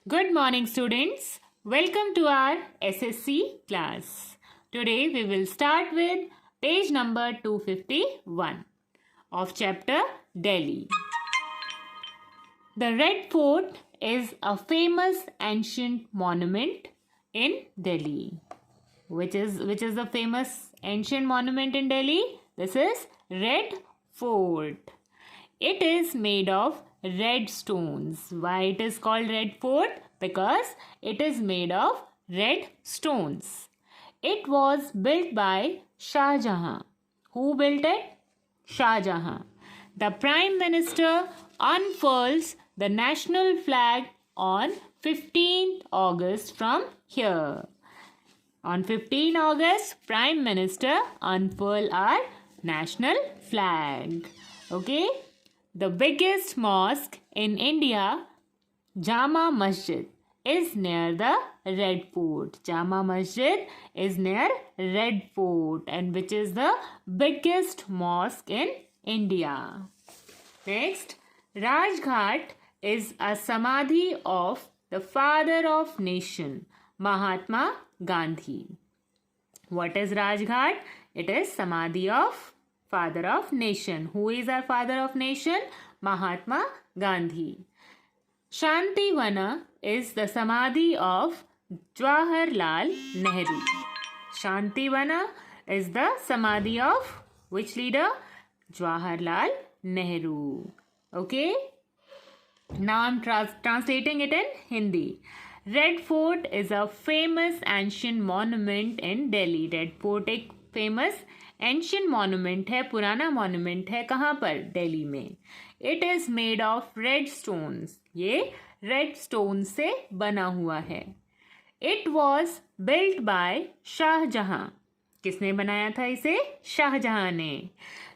Good morning, students. Welcome to our SSC class. Today we will start with page number 251 of chapter Delhi. The Red Fort is a famous ancient monument in Delhi. Which is the famous ancient monument in Delhi? This is Red Fort. It is made of red stones. Why it is called Red Fort? Because it is made of red stones. It was built by Shah Jahan. Who built it? Shah Jahan. The Prime Minister unfurls the national flag on 15th August from here. On 15 August, Prime Minister unfurl our national flag. Okay? The biggest mosque in India, Jama Masjid, is near the Red Fort. Jama Masjid is near Red Fort, and which is the biggest mosque in India. Next, Rajghat is a samadhi of the father of nation, Mahatma Gandhi. What is Rajghat? It is samadhi of father of nation. Who is our father of nation? Mahatma Gandhi. Shantivana is the samadhi of Jawaharlal Nehru. Shantivana is the samadhi of which leader? Jawaharlal Nehru. Okay? Now I am translating it in Hindi. Red Fort is a famous ancient monument in Delhi. Red Fort एक famous ancient monument है, पुराना monument है. कहाँ पर? दिल्ली में. It is made of red stones. ये red stones से बना हुआ है. It was built by Shahjahan. किसने बनाया था इसे? शाहजहां ने.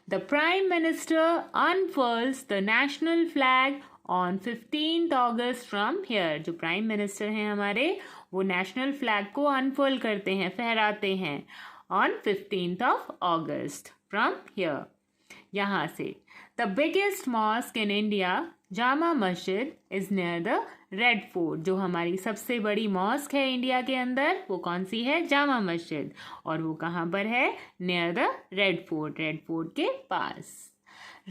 The Prime Minister unfurls the national flag on 15th August from here. जो प्राइम मिनिस्टर हैं हमारे, वो नेशनल फ्लैग को अनफोल्ड करते हैं, फहराते हैं on 15th of August from here. यहाँ से. The biggest mosque in India, Jama Masjid, is near the Red Fort. जो हमारी सबसे बड़ी मॉस्क है इंडिया के अंदर, वो कौन सी है? जामा मस्जिद. और वो कहाँ पर है? Near the Red Fort. Red Fort के पास.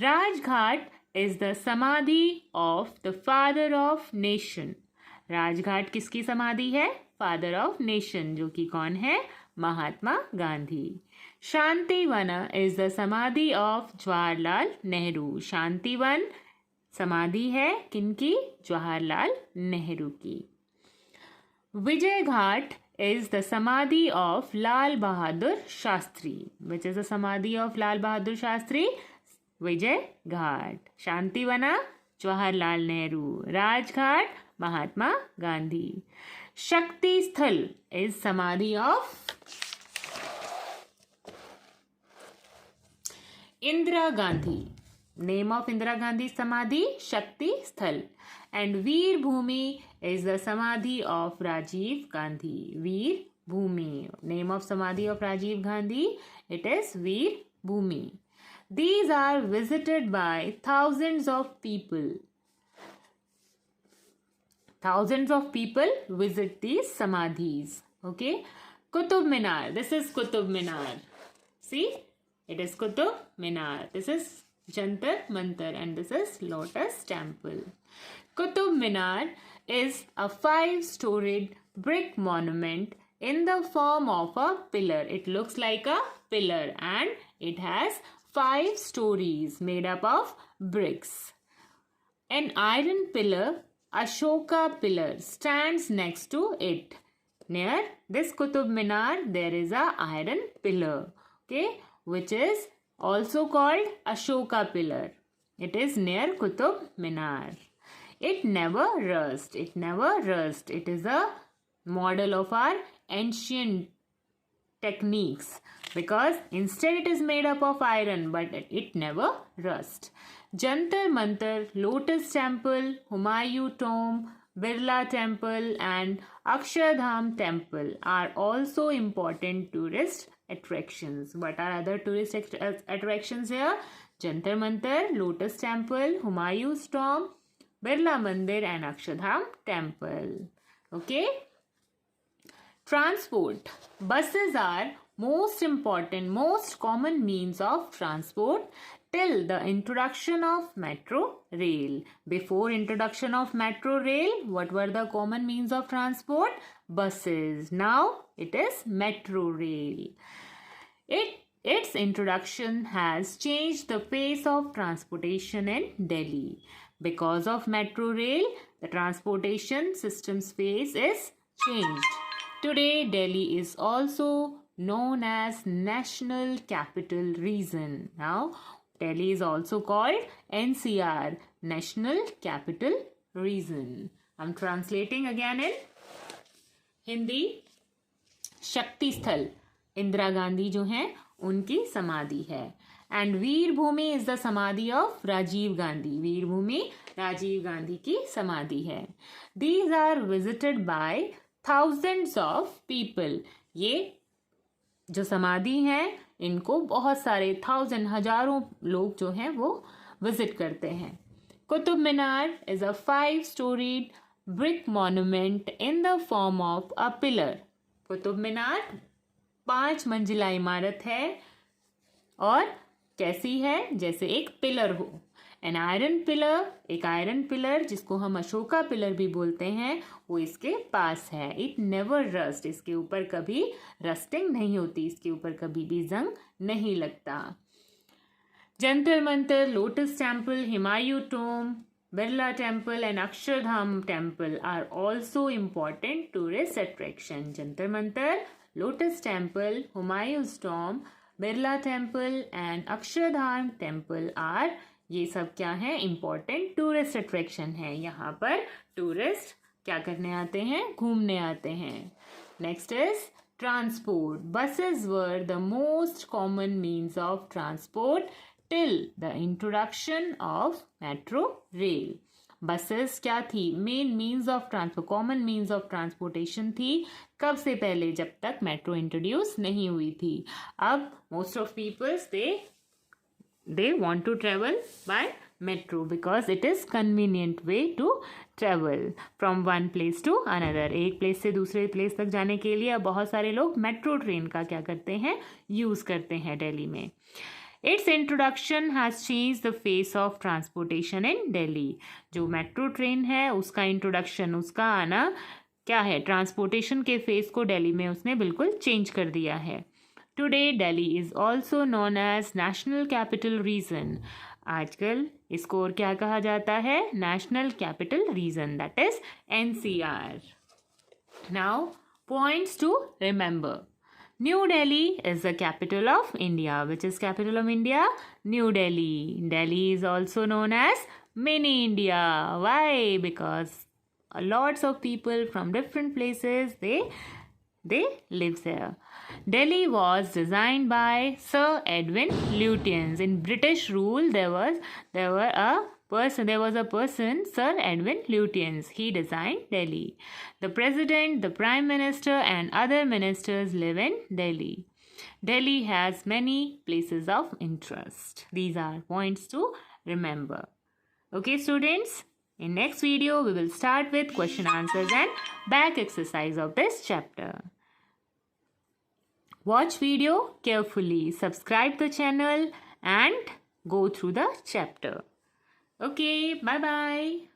Rajghat is the samadhi of the father of nation. Rajghat किसकी समाधि है? फादर ऑफ नेशन, जो कि कौन है? Mahatma Gandhi. शांतिवना is the samadhi of Jawaharlal Nehru. Shantivan समाधि है किनकी? जवाहरलाल नेहरू की. Vijay Ghat is the samadhi of Lal Bahadur Shastri. Which is the samadhi of Lal Bahadur Shastri? Vijay Ghat. Shantivana, Jawaharlal Nehru. Rajghat, Mahatma Gandhi. Shakti Sthal is samadhi of Indira Gandhi. Name of Indira Gandhi's samadhi? Shakti Sthal. And Veer Bhumi is the samadhi of Rajiv Gandhi. Veer Bhumi. Name of samadhi of Rajiv Gandhi? It is Veer Bhumi. These are visited by thousands of people. Thousands of people visit these samadhis. Okay. Qutub Minar. This is Qutub Minar. See? It is Qutub Minar. This is Jantar Mantar and this is Lotus Temple. Qutub Minar is a 5-storied brick monument in the form of a pillar. It looks like a pillar and it has 5 stories made up of bricks. An iron pillar, Ashoka pillar, stands next to it. Near this Qutub Minar, there is a iron pillar, okay, which is also called Ashoka pillar. It is near Qutub Minar. It never rust. It never rust. It is a model of our ancient techniques because instead it is made up of iron, but it never rust. Jantar Mantar, Lotus Temple, Humayun Tomb, Birla Temple and Akshardham Temple are also important tourist attractions. What are other tourist attractions here? Jantar Mantar, Lotus Temple, Humayun's Tomb, Birla Mandir and Akshardham Temple. Okay. Transport. Buses are most important, most common means of transport till the introduction of metro rail. Before introduction of metro rail, what were the common means of transport? Buses. Now it is metro rail. Its introduction has changed the face of transportation in Delhi. Because of metro rail, the transportation system's face is changed. Today, Delhi is also known as National Capital Region. Now, Delhi is also called NCR, National Capital Region. I'm translating again in Hindi. शक्ति स्थल इंदिरा गांधी जो हैं उनकी समाधि है. And Vir Bhumi is the samadhi of Rajiv Gandhi. Vir Bhumi Rajiv Gandhi की समाधि है. These are visited by thousands of people. ये जो समाधि है इनको बहुत सारे हजारों लोग जो हैं वो विजिट करते हैं. Qutub Minar is a 5-storied brick monument in the form of a pillar. Qutub Minar 5 मंजिला इमारत है और कैसी है? जैसे एक पिलर हो. एन आयरन पिलर, एक आयरन पिलर जिसको हम अशोका पिलर भी बोलते हैं, वो इसके पास है. It never rust. इसके ऊपर कभी रस्टिंग नहीं होती, इसके ऊपर कभी भी जंग नहीं लगता. Jantar Mantar, Lotus Temple, Humayun tomb, Birla Temple and Akshardham Temple are also important tourist attraction. Jantar Mantar, Lotus Temple, Humayun's Tomb, Birla Temple and Akshardham Temple are, ये सब क्या है? Important tourist attraction है. यहाँ पर tourist क्या करने आते हैं? घूमने आते हैं. Next is transport. Buses were the most common means of transport till the introduction of metro rail. Buses क्या थी? Main means of transport, common means of transportation थी. कब से पहले? जब तक मेट्रो इंट्रोड्यूस नहीं हुई थी. अब most of peoples they want to travel by metro because it is convenient way to travel from one place to another. एक प्लेस से दूसरे प्लेस तक जाने के लिए अब बहुत सारे लोग मेट्रो ट्रेन का क्या करते हैं? यूज़ करते हैं दिल्ली में. Its introduction has changed the face of transportation in Delhi. जो मेट्रो ट्रेन है उसका इंट्रोडक्शन, उसका आना क्या है? ट्रांसपोर्टेशन के फेस को दिल्ली में उसने बिल्कुल चेंज कर दिया है. Today Delhi is also known as national capital region. आजकल इसको और क्या कहा जाता है? National capital region, that is NCR. Now points to remember. New Delhi is the capital of India. Which is capital of India? New Delhi. Delhi is also known as Mini India. Why? Because lots of people from different places they live there. Delhi was designed by Sir Edwin Lutyens. In British rule, there was a person, Sir Edwin Lutyens. He designed Delhi. The president, the prime minister and other ministers live in Delhi. Delhi has many places of interest. These are points to remember. Okay students, in next video we will start with question answers and back exercise of this chapter. Watch video carefully, subscribe the channel and go through the chapter. Okay, bye bye.